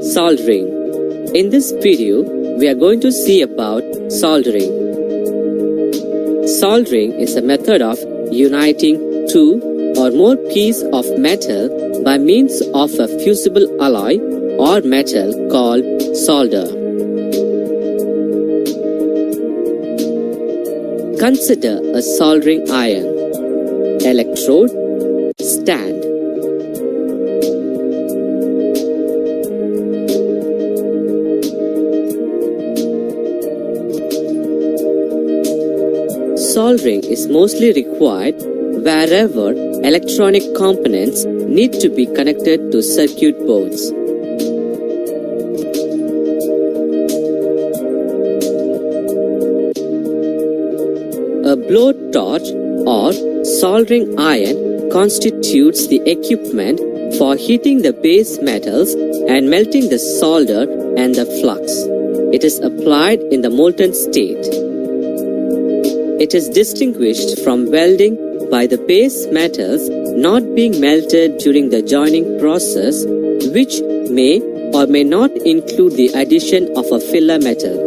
Soldering. In this video, we are going to see about soldering. Soldering is a method of uniting two or more pieces of metal by means of a fusible alloy or metal called solder. Consider a soldering iron, electrode, stand. Soldering is mostly required wherever electronic components need to be connected to circuit boards. A blowtorch or soldering iron constitutes the equipment for heating the base metals and melting the solder and the flux. It is applied in the molten state. It is distinguished from welding by the base metals not being melted during the joining process, which may or may not include the addition of a filler metal.